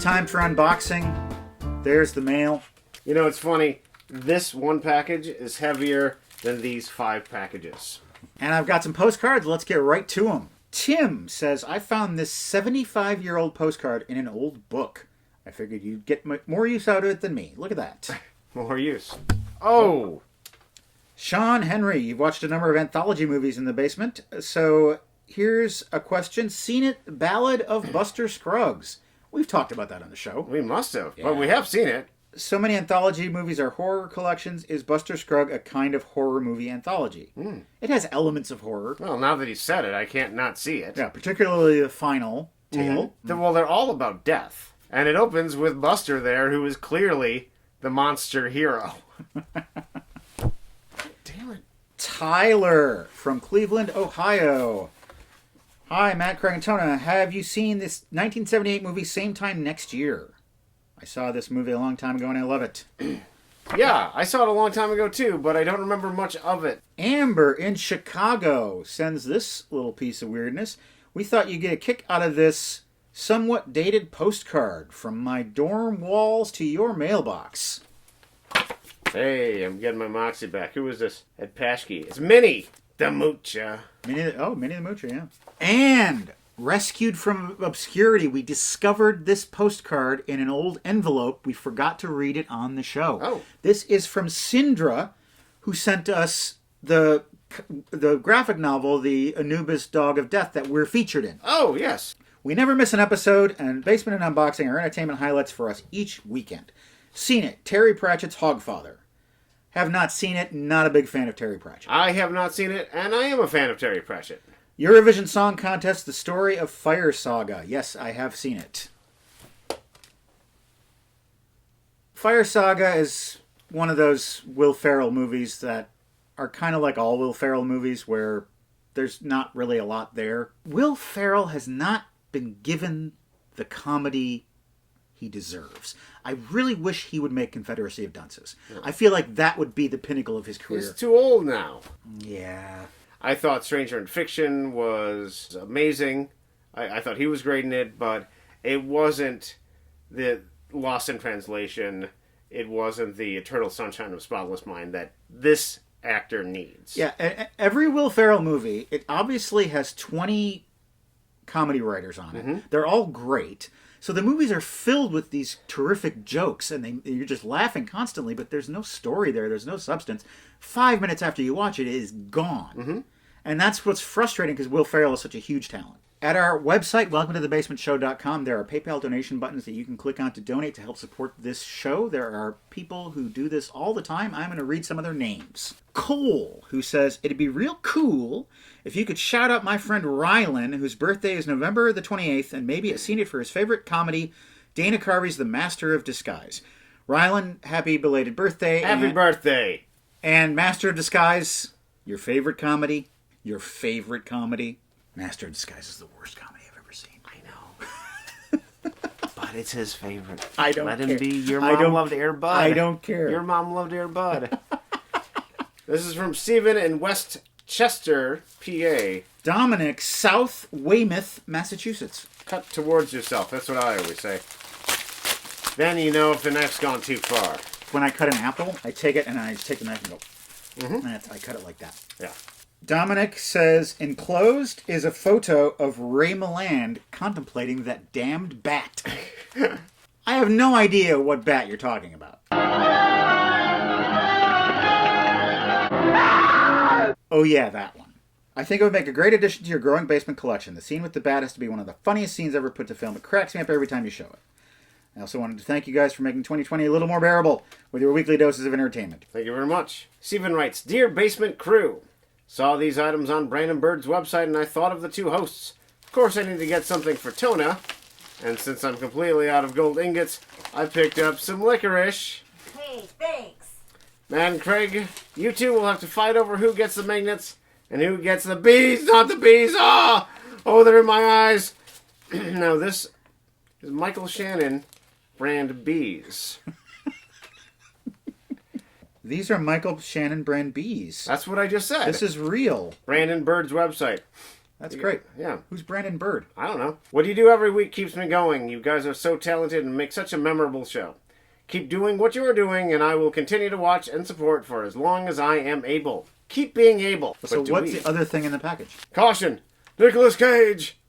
time for unboxing. There's the mail. You know, it's funny. This one package is heavier than these 5 packages. And I've got some postcards. Let's get right to them. Tim says, I found this 75-year-old postcard in an old book. I figured you'd get more use out of it than me. Look at that. More use. Oh! Sean Henry, you've watched a number of anthology movies in the basement. So here's a question. Seen it? Ballad of Buster Scruggs. We've talked about that on the show. We must have, but we have seen it. So many anthology movies are horror collections. Is Buster Scruggs a kind of horror movie anthology? It has elements of horror. Well, now that he said it, I can't not see it. Yeah, particularly the final tale. Well, they're all about death. And it opens with Buster there, who is clearly the monster hero. Damn it. Tyler from Cleveland, Ohio. Hi, Matt, Craig, and Tona. Have you seen this 1978 movie Same Time Next Year? I saw this movie a long time ago and I love it. Yeah, I saw it a long time ago too, but I don't remember much of it. Amber in Chicago sends this little piece of weirdness. We thought you'd get a kick out of this somewhat dated postcard from my dorm walls to your mailbox. Hey, I'm getting my Moxie back. Who is this? Ed Paschke. It's Minnie the Moocher. Minnie the Moocher, yeah. And rescued from obscurity, we discovered this postcard in an old envelope. We forgot to read it on the show. Oh. This is from Sindra, who sent us the graphic novel, The Anubis Dog of Death, that we're featured in. Oh, yes. We never miss an episode, and Basement and Unboxing are entertainment highlights for us each weekend. Seen it, Terry Pratchett's Hogfather. Have not seen it, not a big fan of Terry Pratchett. I have not seen it, and I am a fan of Terry Pratchett. Eurovision Song Contest, The Story of Fire Saga. Yes, I have seen it. Fire Saga is one of those Will Ferrel movies that are kind of like all Will Ferrel movies where there's not really a lot there. Will Ferrel has not been given the comedy he deserves. I really wish he would make Confederacy of Dunces. Yeah. I feel like that would be the pinnacle of his career. He's too old now. Yeah. I thought Stranger in Fiction was amazing. I thought he was great in it, but it wasn't the Lost in Translation. It wasn't the Eternal Sunshine of a Spotless Mind that this actor needs. Yeah, every Will Ferrell movie, it obviously has 20 comedy writers on it. They're all great. So the movies are filled with these terrific jokes, and you're just laughing constantly, but there's no story there. There's no substance. 5 minutes after you watch it, it is gone. And that's what's frustrating because Will Ferrell is such a huge talent. At our website, welcometothebasementshow.com, there are PayPal donation buttons that you can click on to donate to help support this show. There are people who do this all the time. I'm going to read some of their names. Cole, who says, it'd be real cool if you could shout out my friend Rylan, whose birthday is November the 28th, and maybe has seen it for his favorite comedy, Dana Carvey's The Master of Disguise. Rylan, happy belated birthday. Happy birthday. And Master of Disguise, your favorite comedy? Your favorite comedy? Master of Disguise is the worst comedy I've ever seen. I know. But it's his favorite. I don't Let care. him be. Your mom loved Air Bud. I don't care. Your mom loved Air Bud. This is from Stephen in Westchester, PA. Dominic, South Weymouth, Massachusetts. Cut towards yourself. That's what I always say. Then you know if the knife's gone too far. When I cut an apple, I take it and I just take the knife and go. And I cut it like that. Yeah. Dominic says, enclosed is a photo of Ray Milland contemplating that damned bat. I have no idea what bat you're talking about. Oh yeah, that one. I think it would make a great addition to your growing basement collection. The scene with the bat has to be one of the funniest scenes ever put to film. It cracks me up every time you show it. I also wanted to thank you guys for making 2020 a little more bearable with your weekly doses of entertainment. Thank you very much. Stephen writes, Dear Basement Crew, saw these items on Brandon Bird's website and I thought of the two hosts. Of course I need to get something for Tona, and since I'm completely out of gold ingots, I picked up some licorice. Hey, thanks. Matt and Craig, you two will have to fight over who gets the magnets and who gets the bees, not the bees. Oh, they're in my eyes. Now this is Michael Shannon brand bees. These are Michael Shannon brand bees. That's what I just said. This is real. Brandon Bird's website. That's great. Yeah. Who's Brandon Bird? I don't know. What you do every week keeps me going. You guys are so talented and make such a memorable show. Keep doing what you are doing, and I will continue to watch and support for as long as I am able. Keep being able. So what's the other thing in the package? Caution! Nicolas Cage!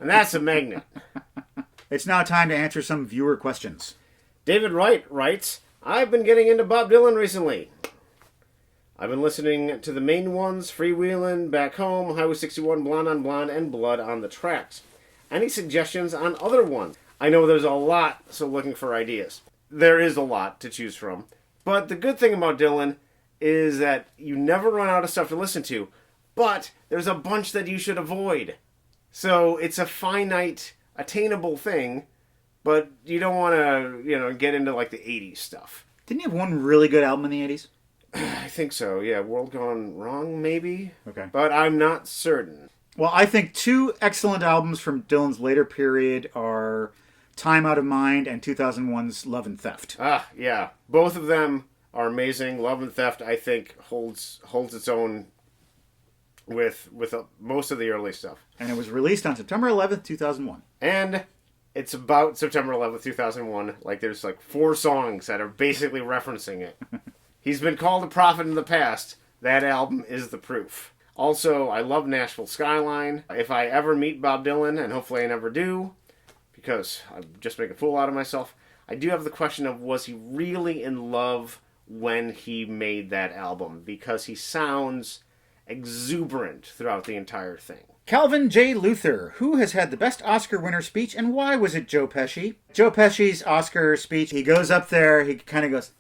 And that's a magnet. It's now time to answer some viewer questions. David Wright writes, I've been getting into Bob Dylan recently. I've been listening to the main ones, Freewheelin', Back Home, Highway 61, Blonde on Blonde, and Blood on the Tracks. Any suggestions on other ones? I know there's a lot, so looking for ideas. There is a lot to choose from. But the good thing about Dylan is that you never run out of stuff to listen to, but there's a bunch that you should avoid. So it's a finite, attainable thing, but you don't want to, get into like the 80s stuff. Didn't he have one really good album in the 80s? I think so, yeah. World Gone Wrong, maybe? Okay. But I'm not certain. Well, I think two excellent albums from Dylan's later period are Time Out of Mind and 2001's Love and Theft. Ah, yeah. Both of them are amazing. Love and Theft, I think, holds its own with most of the early stuff. And it was released on September 11th, 2001. And it's about September 11th, 2001. Like, there's like 4 songs that are basically referencing it. He's been called a prophet in the past. That album is the proof. Also, I love Nashville Skyline. If I ever meet Bob Dylan, and hopefully I never do, because I just make a fool out of myself, I do have the question of, was he really in love when he made that album? Because he sounds exuberant throughout the entire thing. Calvin J. Luther, who has had the best Oscar winner speech, and why was it Joe Pesci? Joe Pesci's Oscar speech, he goes up there, he kind of goes,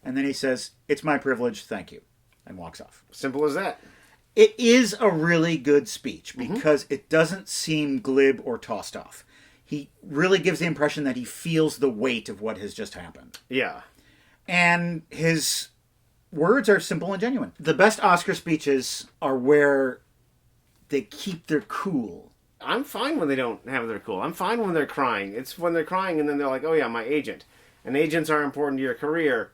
and then he says, "It's my privilege, thank you," and walks off. Simple as that. It is a really good speech because it doesn't seem glib or tossed off. He really gives the impression that he feels the weight of what has just happened. Yeah. And his words are simple and genuine. The best Oscar speeches are where they keep their cool. I'm fine when they don't have their cool. I'm fine when they're crying. It's when they're crying and then they're like, oh yeah, my agent. And agents are important to your career.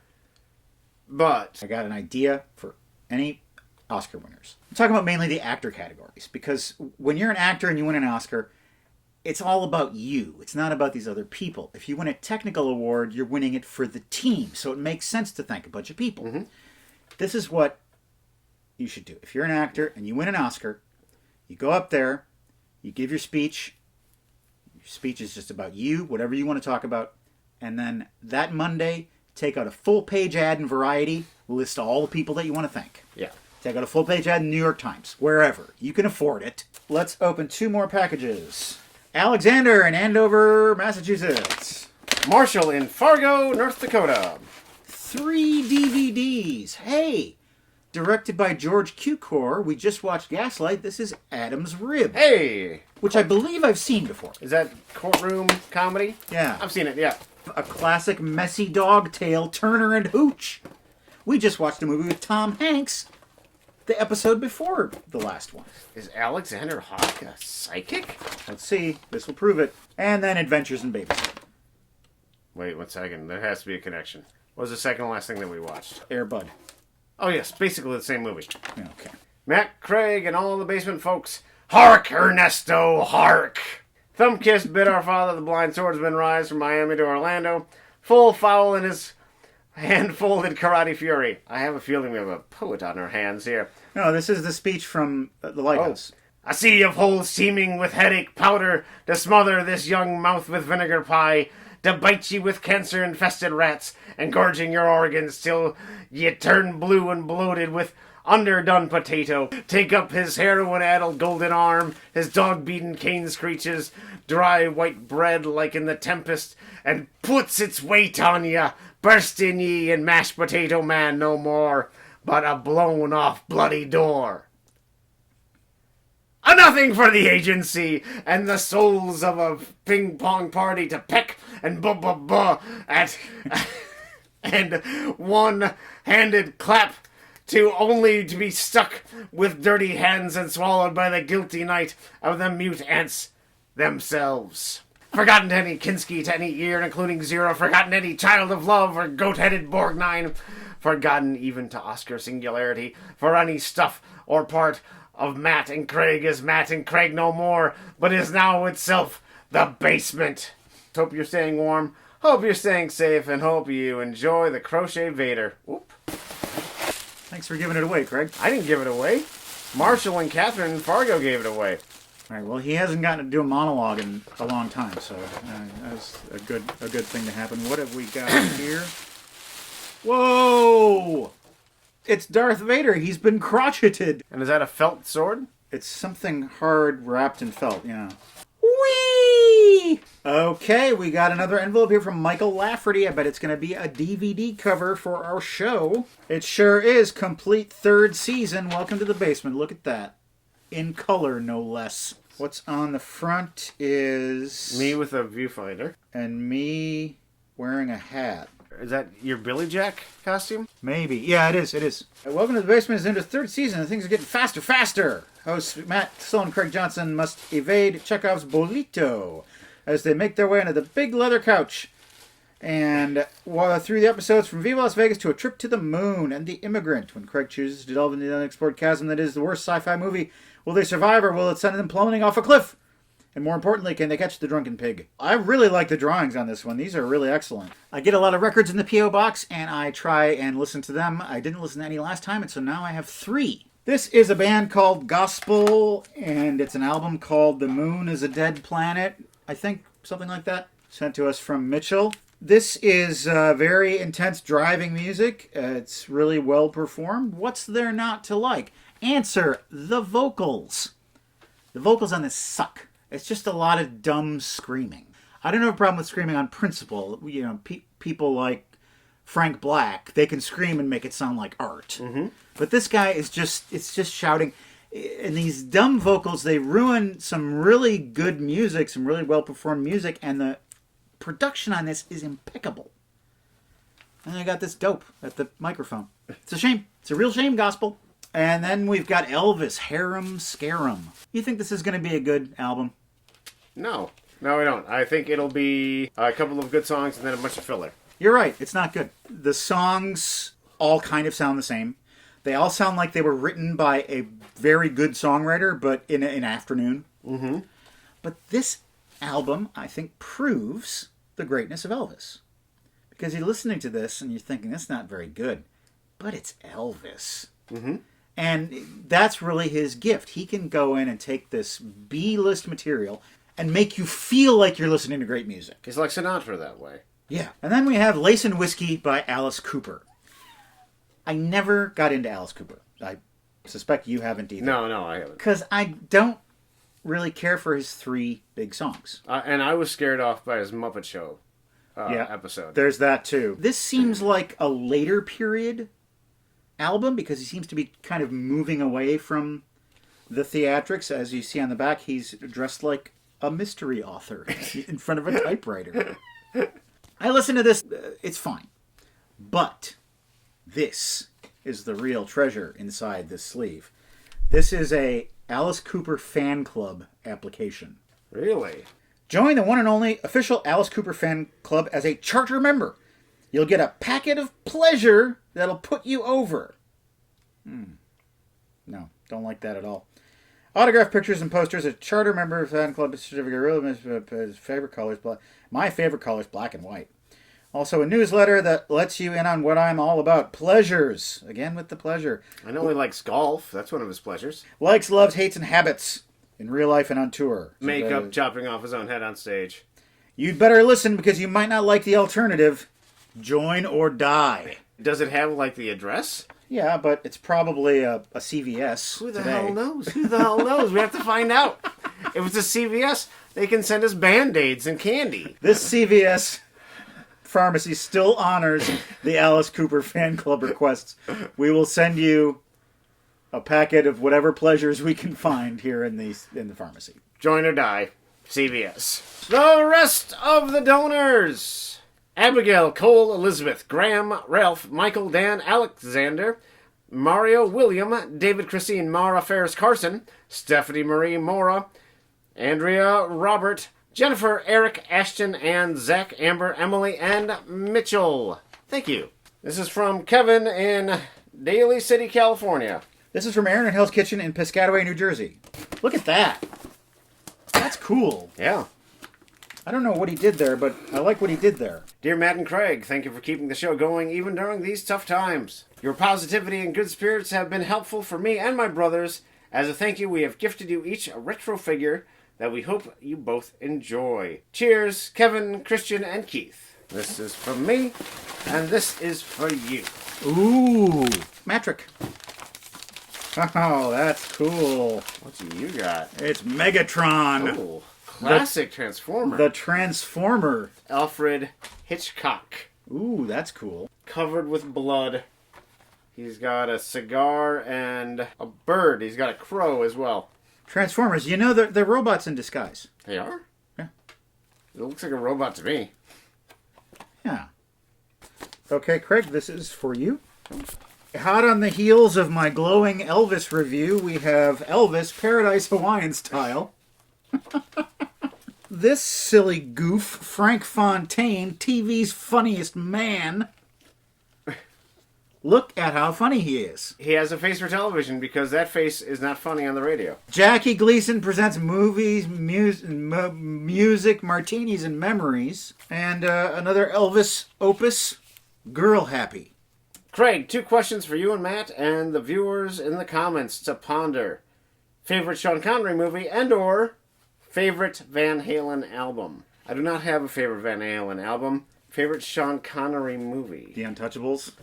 But I got an idea for any Oscar winners. I'm talking about mainly the actor categories, because when you're an actor and you win an Oscar, it's all about you. It's not about these other people. If you win a technical award, you're winning it for the team, so it makes sense to thank a bunch of people. Mm-hmm. This is what you should do. If you're an actor and you win an Oscar, you go up there, you give your speech. Your speech is just about you, whatever you want to talk about, and then that Monday, take out a full-page ad in Variety, list all the people that you want to thank. Yeah. Take out a full-page ad in New York Times, wherever. You can afford it. Let's open 2 more packages. Alexander in Andover, Massachusetts. Marshall in Fargo, North Dakota. 3 DVDs. Hey! Directed by George Cukor, we just watched Gaslight. This is Adam's Rib. Hey! Which I believe I've seen before. Is that courtroom comedy? Yeah. I've seen it, yeah. A classic messy dog tale, Turner and Hooch. We just watched a movie with Tom Hanks the episode before the last one. Is Alexander Hawke a psychic? Let's see. This will prove it. And then Adventures in Babysitting. Wait 1 second. There has to be a connection. What was the second to last thing that we watched? Air Bud. Oh, yes. Basically the same movie. Okay. Matt Craig and all the basement folks. Hark, Ernesto, hark! Thumb-kissed bid our father the blind swordsman rise from Miami to Orlando. Full foul in his hand-folded karate fury. I have a feeling we have a poet on our hands here. No, this is the speech from The Lighthouse. A sea of holes teeming with headache powder to smother this young mouth with vinegar pie, to bite ye with cancer-infested rats, engorging your organs till ye turn blue and bloated with underdone potato. Take up his heroin-addled golden arm, his dog-beaten cane screeches, dry white bread like in the tempest, and puts its weight on ye, bursting ye in mashed potato man no more, but a blown-off bloody door. A nothing for the agency, and the souls of a ping-pong party to peck and buh-buh-buh at, and one-handed clap to only to be stuck with dirty hands and swallowed by the guilty night of the mute ants themselves. Forgotten to any Kinski to any ear, including Zero, forgotten any child of love or goat-headed Borgnine, forgotten even to Oscar Singularity, for any stuff or part of Matt and Craig is Matt and Craig no more, but is now itself the basement. Hope you're staying warm, hope you're staying safe, and hope you enjoy the Crochet Vader. Whoop. Thanks for giving it away, Craig. I didn't give it away. Marshall and Catherine in Fargo gave it away. All right, well, he hasn't gotten to do a monologue in a long time, so that's a good thing to happen. What have we got here? Whoa! It's Darth Vader. He's been crocheted. And is that a felt sword? It's something hard wrapped in felt, yeah. Whee! Okay, we got another envelope here from Michael Lafferty. I bet it's going to be a DVD cover for our show. It sure is. Complete third season. Welcome to the basement. Look at that. In color, no less. What's on the front is... Me with a viewfinder. And me wearing a hat. Is that your Billy Jack costume? Maybe. Yeah, it is. Welcome to the Basement is into third season, and things are getting faster. Hosts Matt Sloan and Craig Johnson must evade Chekhov's Bolito as they make their way into the big leather couch. And through the episodes from Viva Las Vegas to A Trip to the Moon and The Immigrant, when Craig chooses to delve into the unexplored chasm that is the worst sci-fi movie, will they survive or will it send them plummeting off a cliff? And more importantly, can they catch the drunken pig? I really like the drawings on this one. These are really excellent. I get a lot of records in the P.O. box, and I try and listen to them. I didn't listen to any last time, and so now I have 3. This is a band called Gospel, and it's an album called The Moon is a Dead Planet. I think, something like that. Sent to us from Mitchell. This is very intense driving music. It's really well performed. What's there not to like? Answer, the vocals. The vocals on this suck. It's just a lot of dumb screaming. I don't have a problem with screaming on principle. You know, people like Frank Black, they can scream and make it sound like art. Mm-hmm. But this guy is it's just shouting. And these dumb vocals, they ruin some really good music, some really well-performed music, and the production on this is impeccable. And I got this dope at the microphone. It's a shame. It's a real shame, Gospel. And then we've got Elvis, Harem Scarum. You think this is going to be a good album? No, we don't. I think it'll be a couple of good songs and then a bunch of filler. You're right. It's not good. The songs all kind of sound the same. They all sound like they were written by a very good songwriter, but in an afternoon. Mm-hmm. But this album, I think, proves the greatness of Elvis. Because you're listening to this and you're thinking, that's not very good. But it's Elvis. Mm-hmm. And that's really his gift. He can go in and take this B-list material and make you feel like you're listening to great music. He's like Sinatra that way. Yeah. And then we have Lace and Whiskey by Alice Cooper. I never got into Alice Cooper. I suspect you haven't either. No, I haven't. Because I don't really care for his 3 big songs. And I was scared off by his Muppet Show episode. There's that too. This seems like a later period album because he seems to be kind of moving away from the theatrics. As you see on the back, he's dressed like a mystery author in front of a typewriter. I listen to this. It's fine. But this is the real treasure inside this sleeve. This is a Alice Cooper fan club application. Really? Join the one and only official Alice Cooper fan club as a charter member. You'll get a packet of pleasure that'll put you over. No, don't like that at all. Autographed pictures and posters, a charter member fan club certificate, his favorite colors, my favorite colors, black and white. Also a newsletter that lets you in on what I'm all about. Pleasures. Again with the pleasure. I know he likes golf. That's one of his pleasures. Likes, loves, hates, and habits. In real life and on tour. Makeup, chopping off his own head on stage. You'd better listen because you might not like the alternative. Join or die. Does it have, like, the address? Yeah, but it's probably a CVS. Who the hell knows? Who the hell knows? We have to find out. If it's a CVS, they can send us Band-Aids and candy. This CVS pharmacy still honors the Alice Cooper fan club requests. We will send you a packet of whatever pleasures we can find here in the pharmacy. Join or die. CVS. The rest of the donors. Abigail, Cole, Elizabeth, Graham, Ralph, Michael, Dan, Alexander, Mario, William, David, Christine, Mara, Ferris, Carson, Stephanie Marie, Mora, Andrea, Robert, Jennifer, Eric, Ashton, and Zach, Amber, Emily, and Mitchell. Thank you. This is from Kevin in Daly City, California. This is from Aaron and Hell's Kitchen in Piscataway, New Jersey. Look at that. That's cool. Yeah. I don't know what he did there, but I like what he did there. Dear Matt and Craig, thank you for keeping the show going even during these tough times. Your positivity and good spirits have been helpful for me and my brothers. As a thank you, we have gifted you each a retro figure that we hope you both enjoy. Cheers, Kevin, Christian, and Keith. This is from me, and this is for you. Ooh, Matrick. Oh, that's cool. What you got? It's Megatron. Oh, classic Transformer. The Transformer. Alfred Hitchcock. Ooh, that's cool. Covered with blood. He's got a cigar and a bird. He's got a crow as well. Transformers, you know they're robots in disguise. They are? Yeah. It looks like a robot to me. Yeah. Okay, Craig, this is for you. Hot on the heels of my glowing Elvis review, we have Elvis Paradise Hawaiian style. This silly goof, Frank Fontaine, TV's funniest man. Look at how funny he is. He has a face for television because that face is not funny on the radio. Jackie Gleason presents movies, music, martinis, and memories. And another Elvis opus, Girl Happy. Craig, 2 questions for you and Matt and the viewers in the comments to ponder. Favorite Sean Connery movie and or favorite Van Halen album? I do not have a favorite Van Halen album. Favorite Sean Connery movie? The Untouchables.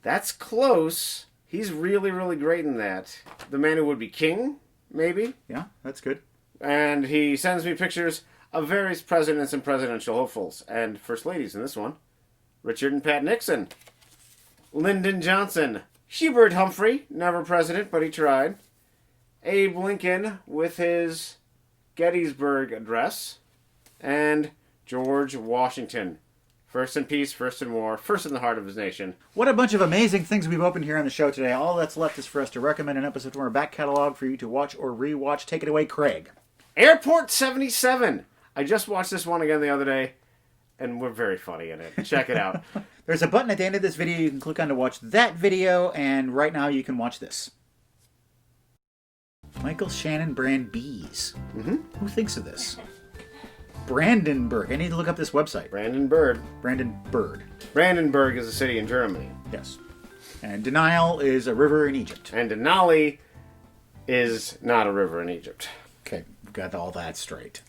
That's close. He's really, really great in that. The Man Who Would Be King, maybe? Yeah, that's good. And he sends me pictures of various presidents and presidential hopefuls. And first ladies in this one. Richard and Pat Nixon. Lyndon Johnson. Hubert Humphrey, never president, but he tried. Abe Lincoln with his Gettysburg Address. And George Washington. First in peace, first in war, first in the heart of his nation. What a bunch of amazing things we've opened here on the show today. All that's left is for us to recommend an episode from our back catalog for you to watch or rewatch. Take it away, Craig. Airport 77. I just watched this one again the other day, and we're very funny in it. Check it out. There's a button at the end of this video you can click on to watch that video, and right now you can watch this. Michael Shannon Brand Bees. Mm-hmm. Who thinks of this? Brandenburg. I need to look up this website. Brandenburg. Brandenburg. Brandenburg is a city in Germany. Yes. And Denial is a river in Egypt. And Denali is not a river in Egypt. Okay, got all that straight.